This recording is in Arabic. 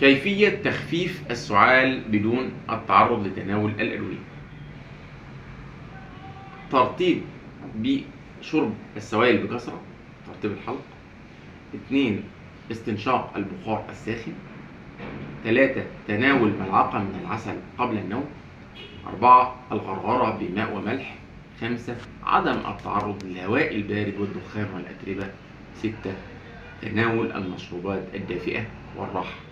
كيفية تخفيف السعال بدون التعرض لتناول الأدوية. ترطيب بشرب السوائل بكثرة، ترطيب الحلق. 2. استنشاق البخار الساخن. 3. تناول ملعقة من العسل قبل النوم. 4. الغرغرة بماء وملح. 5. عدم التعرض للهواء البارد والدخان والأتربة. 6. تناول المشروبات الدافئة والراحة.